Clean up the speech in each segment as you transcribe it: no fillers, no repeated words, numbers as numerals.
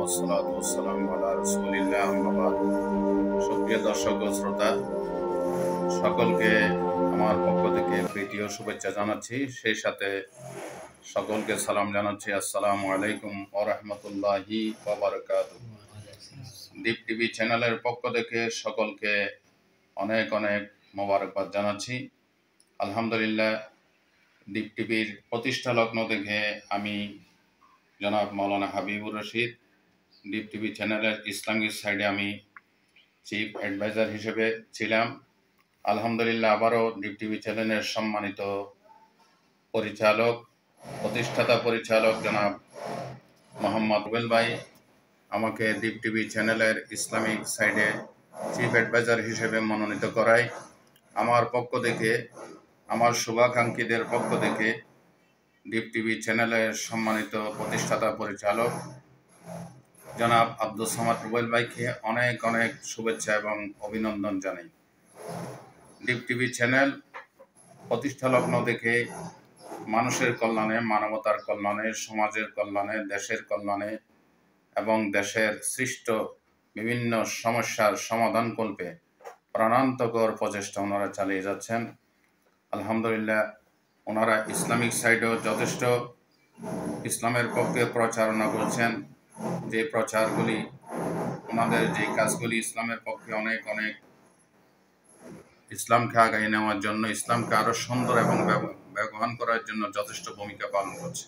ওয়াসসালাতু ওয়াসসালামু আলা রাসূলিল্লাহ আম্মা বাদ। সুপ্রিয় দর্শক ও শ্রোতা, সকলকে আমার পক্ষ থেকে প্রীতি ও শুভেচ্ছা জানাচ্ছি। সেই সাথে সকলকে সালাম জানাচ্ছি, আসসালামু আলাইকুম ওয়া রাহমাতুল্লাহি ওয়া বারাকাতুহু। দীপ টিভি চ্যানেলের পক্ষ থেকে সকলকে অনেক অনেক মোবারকবাদ জানাচ্ছি। আলহামদুলিল্লাহ, দীপ টিভির প্রতিষ্ঠা লগ্ন থেকে আমি জনাব মাওলানা হাবিবুর রশিদ দীপ টিভি চ্যানেলের ইসলামিক সাইডে আমি চিফ অ্যাডভাইজার হিসেবে ছিলাম। আলহামদুলিল্লাহ, আবারও দীপ টিভি চ্যানেলের সম্মানিত প্রতিষ্ঠাতা পরিচালক জনাব মোহাম্মদ রুবেল ভাই আমাকে দীপ টিভি চ্যানেলের ইসলামিক সাইডে চিফ অ্যাডভাইজার হিসেবে মনোনীত করায় আমার পক্ষ থেকে, আমার শুভাকাঙ্ক্ষীদের পক্ষ থেকে দীপ টিভি চ্যানেলের সম্মানিত প্রতিষ্ঠাতা পরিচালক জনাব আব্দুল সামাদ রুবেল ভাইকে অনেক অনেক শুভেচ্ছা এবং অভিনন্দন জানাই। দীপ টিভি চ্যানেল প্রতিষ্ঠা লগ্ন থেকে মানুষের কল্যাণে, মানবতার কল্যাণে, সমাজের কল্যাণে, দেশের কল্যাণে এবং দেশের সৃষ্ট বিভিন্ন সমস্যার সমাধান কল্পে প্রাণান্তকর প্রচেষ্টা ওনারা চালিয়ে যাচ্ছেন। আলহামদুলিল্লাহ, ওনারা ইসলামিক সাইডেও যথেষ্ট ইসলামের পক্ষে প্রচারণা করছেন। যে প্রচারগুলি, ওনাদের যে কাজগুলি ইসলামের পক্ষে অনেক অনেক ইসলামকে আগায় নেওয়ার জন্য, ইসলামকে আরো সুন্দর এবং ব্যবহার করার জন্য যথেষ্ট ভূমিকা পালন করছে।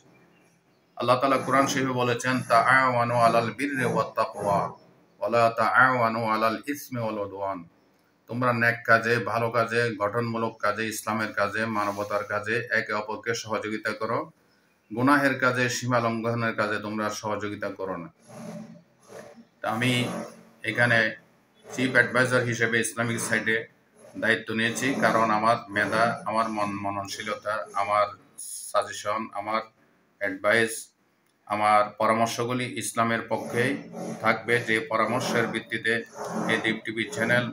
আল্লাহ তাআলা কোরআন শরীফে বলেছেন, তাআওয়ানু আলাল বিররি ওয়াত তাকওয়া ওয়ালা তাআওয়ানু আলাল ইসমি ওয়াল উদওয়ান। তোমরা নেক কাজে, ভালো কাজে, গঠনমূলক কাজে, ইসলামের কাজে, মানবতার কাজে একে অপরকে সহযোগিতা করো। গুনাহের কাজে, সীমা লঙ্ঘনের কাজে তোমরা সহযোগিতা করো না। আমি এখানে চিফ অ্যাডভাইজার হিসেবে ইসলামিক সাইডে দায়িত্ব নিয়েছি, কারণ আমার মেধা, আমার মননশীলতা, আমার সাজেশন, আমার অ্যাডভাইস, আমার পরামর্শগুলি ইসলামের পক্ষেই থাকবে। যে পরামর্শের ভিত্তিতে এই দীপ টিভি চ্যানেল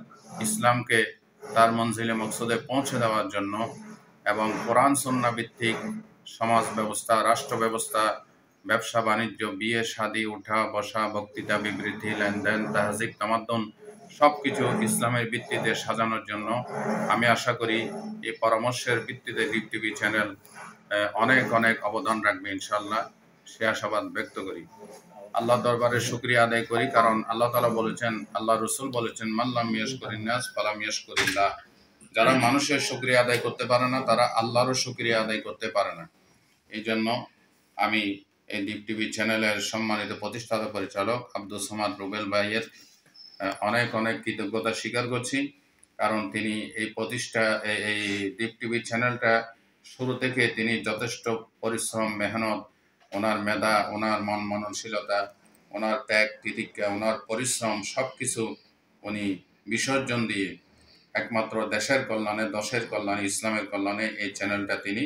ইসলামকে তার মঞ্জিলে মকসুদে পৌঁছে দেওয়ার জন্য এবং কোরআন সুন্নাহ ভিত্তিক সমাজ ব্যবস্থা, রাষ্ট্র ব্যবস্থা, ব্যবসা বাণিজ্য, বিয়ে শাদী, উঠা বসা, বক্তৃতা, বিবৃতি, লেনদেন, তাহজিব, তামাদ্দুন সবকিছু ইসলামের ভিত্তিতে সাজানোর জন্য আমি আশা করি এই পরামর্শের ভিত্তিতে দীপ টিভি চ্যানেল অনেক অনেক অবদান রাখবে ইনশাআল্লাহ, সে আশাবাদ ব্যক্ত করি। আল্লাহ দরবারে শুকরিয়া আদায় করি, কারণ আল্লাহ তাআলা বলেছেন, আল্লাহ রসুল বলেছেন, মাল্লাম ইয়াশকুরিন নাস ফালাম ইয়াশকুরিল্লাহ। যারা মানুষের শুকরিয়া আদায় করতে পারে না, তারা আল্লাহরও শুকরিয়া আদায় করতে পারে না। এই জন্য আমি এই দীপ টিভি চ্যানেলের সম্মানিত প্রতিষ্ঠাতা পরিচালক আব্দুল সামাদ রুবেল ভাইয়ের অনেক অনেক কৃতজ্ঞতা স্বীকার করছি, কারণ তিনি এই দীপ টিভি চ্যানেলটা শুরু থেকে তিনি যথেষ্ট পরিশ্রম, মেহনত, ওনার মেধা, ওনার মননশীলতা, ওনার ত্যাগ তিতিক্ষা, ওনার পরিশ্রম সবকিছু উনি বিসর্জন দিয়ে একমাত্র দেশের কল্যাণে, দশের কল্যাণে, ইসলামের কল্যাণে এই চ্যানেলটা তিনি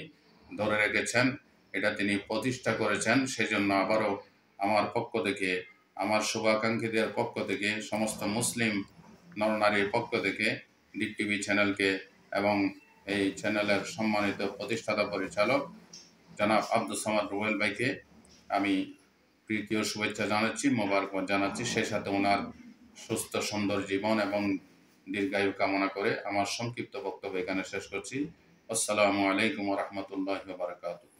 ধরে রেখেছেন, এটা তিনি প্রতিষ্ঠা করেছেন। সেজন্য আবারও আমার পক্ষ থেকে, আমার শুভাকাঙ্ক্ষীদের পক্ষ থেকে, সমস্ত মুসলিম নরনারীর পক্ষ থেকে দীপ টিভি চ্যানেলকে এবং এই চ্যানেলের সম্মানিত প্রতিষ্ঠাতা পরিচালক জনাব আব্দুল সামাদ রুবেল ভাইকে আমি প্রীতি ও শুভেচ্ছা জানাচ্ছি, মোবারকবাদ জানাচ্ছি। সেই সাথে ওনার সুস্থ সুন্দর জীবন এবং দীর্ঘায়ু কামনা করে আমার সংক্ষিপ্ত বক্তব্য এখানে শেষ করছি। আসসালামু আলাইকুম ওয়া রাহমাতুল্লাহি ওয়া বারাকাতুহু।